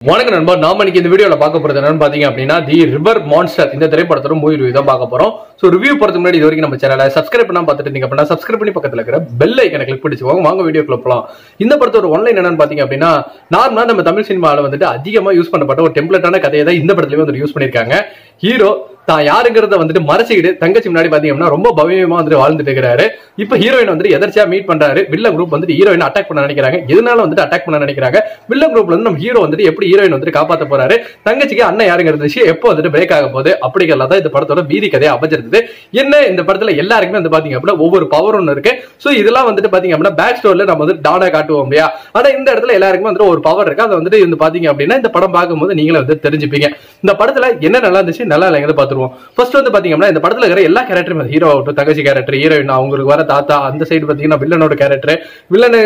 வணக்கம் நண்பா. நாம இன்னைக்கு இந்த வீடியோல பார்க்க போறது என்னன்னு பாத்தீங்க அப்படின்னா தி ரிவர் மான்ஸ்டர் இந்த திரைப்படத்தோட மூவி ரிவ்யூ தான் பார்க்க போறோம். சோ ரிவ்யூ போறதுக்கு முன்னாடி இது வரைக்கும் நம்ம சேனலை சப்ஸ்கிரைப் பண்ணாம பார்த்துட்டு இருந்தீங்க அப்படின்னா சப்ஸ்கிரைப் பண்ணி பக்கத்துல இருக்கிற பெல் ஐக்கனை கிளிக் பண்ணிச்சுக்கோங்க. வாங்க வீடியோக்குள்ள போலாம். இந்த படத்தோட ஒன்லைன் என்னன்னு பாத்தீங்க அப்படின்னா நார்மலா நம்ம தமிழ் சினிமால வந்துட்டு அதிகமா யூஸ் பண்ணப்பட்ட ஒரு டெம்ப்ளேட்டான கதையை தான் இந்த படத்துலயும் வந்து யூஸ் பண்ணிருக்காங்க. ஹீரோ தான் யாருங்கிறத வந்துட்டு மறைச்சிக்கிட்டு தங்கச்சி முன்னாடி பாத்தீங்கன்னா ரொம்ப பவ்யமா வந்துட்டு வாழ்ந்துட்டு இருக்கிறாரு. இப்ப ஹீரோயின் வந்துட்டு எதர்ச்சியா மீட் பண்றாரு. வில்லன் குரூப் வந்துட்டு ஹீரோயின் அட்டாக் பண்ண நினைக்கிறாங்க. எதனால வந்துட்டு அட்டாக் பண்ண நினைக்கிறாங்க? வில்லன் குரூப்ல இருந்து நம்ம ஹீரோ வந்துட்டு எப்படி ஹீரோயின் வந்துட்டு காப்பாத்த போறாரு, தங்கச்சிக்கு அண்ணன் யாருங்கிறது விஷயம் எப்போ வந்துட்டு பிரேக் ஆக போகுது அப்படிங்கிறத தான் இந்த படத்தோட மீதி கதையை அமைஞ்சிருந்தது. என்ன இந்த படத்துல எல்லாருக்குமே வந்து பாத்தீங்க அப்படின்னா ஒவ்வொரு பவர் ஒன்று இருக்கு. சோ இதெல்லாம் வந்துட்டு பாத்தீங்க அப்படின்னா பேக் ஸ்டோரியில நம்ம வந்து டானா காட்டுவோம் இல்லையா? ஆனா இந்த இடத்துல எல்லாருக்குமே வந்துட்டு ஒரு பவர் இருக்கு. அதை வந்துட்டு வந்து பாத்தீங்க அப்படின்னா இந்த படம் பார்க்கும்போது நீங்களே வந்து தெரிஞ்சுப்பீங்க. இந்த படத்துல என்ன நல்லா இருந்துச்சு நல்லா இல்லைங்கிறத பார்த்துருவோம். ஃபர்ஸ்ட் வந்து பாத்தீங்கன்னா இந்த படத்துல இருக்கிற எல்லா கேரக்டரும் ஹீரோ தங்கச்சி கேரக்டர், ஹீரோயின், அவங்களுக்கு வர தாத்தா, அந்த சைடு பாத்தீங்கன்னா வில்லனோட கேரக்டர், வில்லன்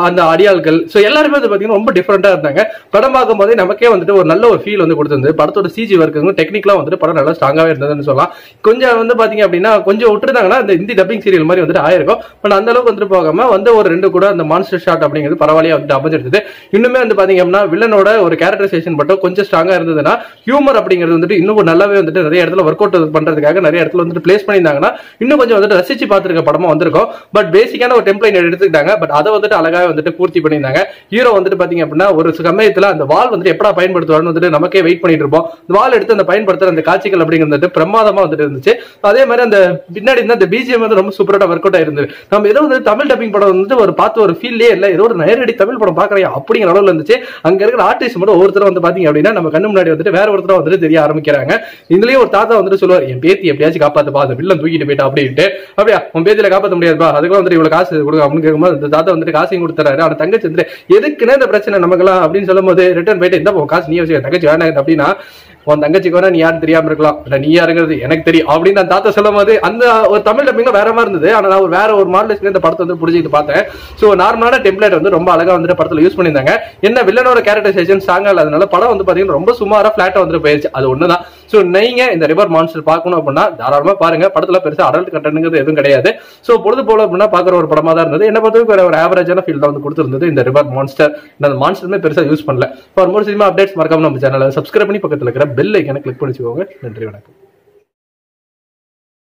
அந்த அடியாள்கள், சோ எல்லாருமே வந்து பாத்தீங்கன்னா ரொம்ப டிஃபரெண்டா இருந்தாங்க. படம் பார்க்கும் போதே நமக்கே வந்துட்டு ஒரு நல்ல ஒரு ஃபீல் வந்து கொடுத்திருந்தது. படத்தோட சிஜி ஒர்க்கு டெக்னிக்கலா வந்துட்டு படம் நல்லா ஸ்ட்ராங்காவே இருந்ததுன்னு சொல்லலாம். கொஞ்சம் வந்து பாத்தீங்க அப்படின்னா கொஞ்சம் விட்டுருந்தாங்கன்னா இந்த ஹிந்தி டப்பிங் சீரியல் மாதிரி வந்துட்டு ஆயிருக்கும். பட் அந்த அளவுக்கு வந்துட்டு போகாம வந்து ஒரு ரெண்டு கூட அந்த மான்ஸ்டர் ஷாட் அப்படிங்கிறது பரவாயில்லையா வந்துட்டு அமைஞ்சிருந்தது. இன்னுமே வந்து பாத்தீங்க அப்படின்னா வில்லனோட ஒரு கேரக்டரைசேஷன் மட்டும் கொஞ்சம் ஸ்ட்ராங்கா இருந்ததுன்னா ஹியூமர் அப்படிங்கிறது வந்துட்டு இன்னும் நல்லாவே வந்துட்டு நிறைய இடத்துல ஒர்க் அவுட் பண்றதுக்காக நிறைய இடத்துல வந்துட்டு பிளேஸ் பண்ணியிருந்தாங்கன்னா இன்னும் கொஞ்சம் வந்துட்டு ரசிச்சு பார்த்திருக்க படமா வந்திருக்கும். பட் பேசிக்கான ஒரு டெம்ப்ளேட் எடுத்துக்கிட்டாங்க. பட் அதை வந்துட்டு அழகாக வந்துட்டு பூர்த்தி பண்ணியிருந்தாங்க. ஹீரோ வந்துட்டு பாத்தீங்க அப்படின்னா ஒரு சமயத்துல அந்த வால் வந்துட்டு எப்படா பயன்படுத்துவாருன்னு வந்துட்டு நமக்கே வெயிட் பண்ணிட்டு இருப்போம். வால் எடுத்து அந்த பயன்படுத்துற அந்த காட்சிகள் அப்படிங்கிறது பிரமாதமா வந்துட்டு இருந்துச்சு. அதே மாதிரி அந்த பின்னாடி இந்த பிஜிஎம் வந்து ரொம்ப சூப்பரா ஒர்க் அவுட் ஆயிருந்தது. நம்ம ஏதோ வந்து தமிழ் டப்பிங் படம் வந்துட்டு ஒரு பார்த்து ஒரு ஃபீல்லே இல்ல, ஏதோ ஒரு நேரடி தமிழ் படம் பாக்குறேன் அப்படிங்கிற அளவுல இருந்துச்சு. அங்க இருக்கிற ஆர்டிஸ்ட் மட்டும் ஒருத்தர் வந்து பாத்தீங்க அப்படின்னா நம்ம கண்ணு முன்னாடி வந்துட்டு வேற ஒருத்தர் வந்துட்டு தெரிய ஆரம்பிக்கிறாங்க. இதுலயே ஒரு தாத்தா வந்துட்டு சொல்லுவார், என் பேத்தி எப்படியாச்சும் காப்பாத்துப்பா, அந்த வில்லன் தூக்கிட்டு போயிட்டா அப்படின்ட்டு. அப்படியா உன் பேத்தில காப்பாற்ற முடியாதுப்பா, அதுக்கு வந்துட்டு இவ்வளவு காசு கொடுங்க அப்படின்னு கேட்கும்போது அந்த தாத்தா வந்துட்டு காசையும் கொடுத்துறாரு. அவன் தங்கச்சி வந்துட்டு எதுக்குன்னு இந்த பிரச்சனை நமக்குலாம் அப்படின்னு சொல்லும் போது ரிட்டர்ன் போயிட்டு இந்த காசு நீ வச்சு தங்கச்சி வேணாங்க அப்படின்னா உன் தங்கச்சிக்கு வேணா நீ யாரும் தெரியாம இருக்கலாம், நீ யாருங்கிறது எனக்கு தெரியும் அப்படின்னு அந்த தாத்தா சொல்லும் போது அந்த ஒரு தமிழ் டப்பிங்ல வேற மாதிரி இருந்தது. ஆனா நான் வேற ஒரு மாடல் இந்த படத்தை வந்து பிடிச்சிட்டு பார்த்தேன். சோ நார்மலான டெம்ப்ளேட் வந்து ரொம்ப அழகா வந்துட்டு படத்துல யூஸ் பண்ணியிருந்தாங்க. என்ன வில்லனோட கேரக்டரைசேஷன் ஸ்ட்ராங்கா இல்லாதனால படம் வந்து பாத்தீங்கன்னா ரொம்ப சுமாரா பிளாட்டா வந்துட்டு போயிருச்சு. அது ஒண்ணுதான். சோ நீங்க இந்த ரிவர் மான்ஸ்டர் பார்க்கணும் அப்படின்னா தாராளமா பாருங்க. படத்துல பெருசா அடல்ட் கண்டென்ட்ங்கிறது எதுவும் கிடையாது. சோ பொழுது போல அப்படின்னா பாக்குற ஒரு படமா தான் இருந்தது. என்ன பொறுத்தவரைக்கும் ஒரு ஆவரேஜான ஃபீல் தான் வந்து கொடுத்திருந்தது இந்த ரிவர் மான்ஸ்டர். இந்த மான்ஸ்டருமே பெருசா யூஸ் பண்ணல. ஃபார் மோர் சினிமா அப்டேட்ஸ் மறக்காம நம்ம சேனலை சப்ஸ்கிரைப் பண்ணி பக்கத்துல இருக்கிற பெல் ஐக்கனை கிளிக் பண்ணிச்சுக்கோங்க. நன்றி, வணக்கம்.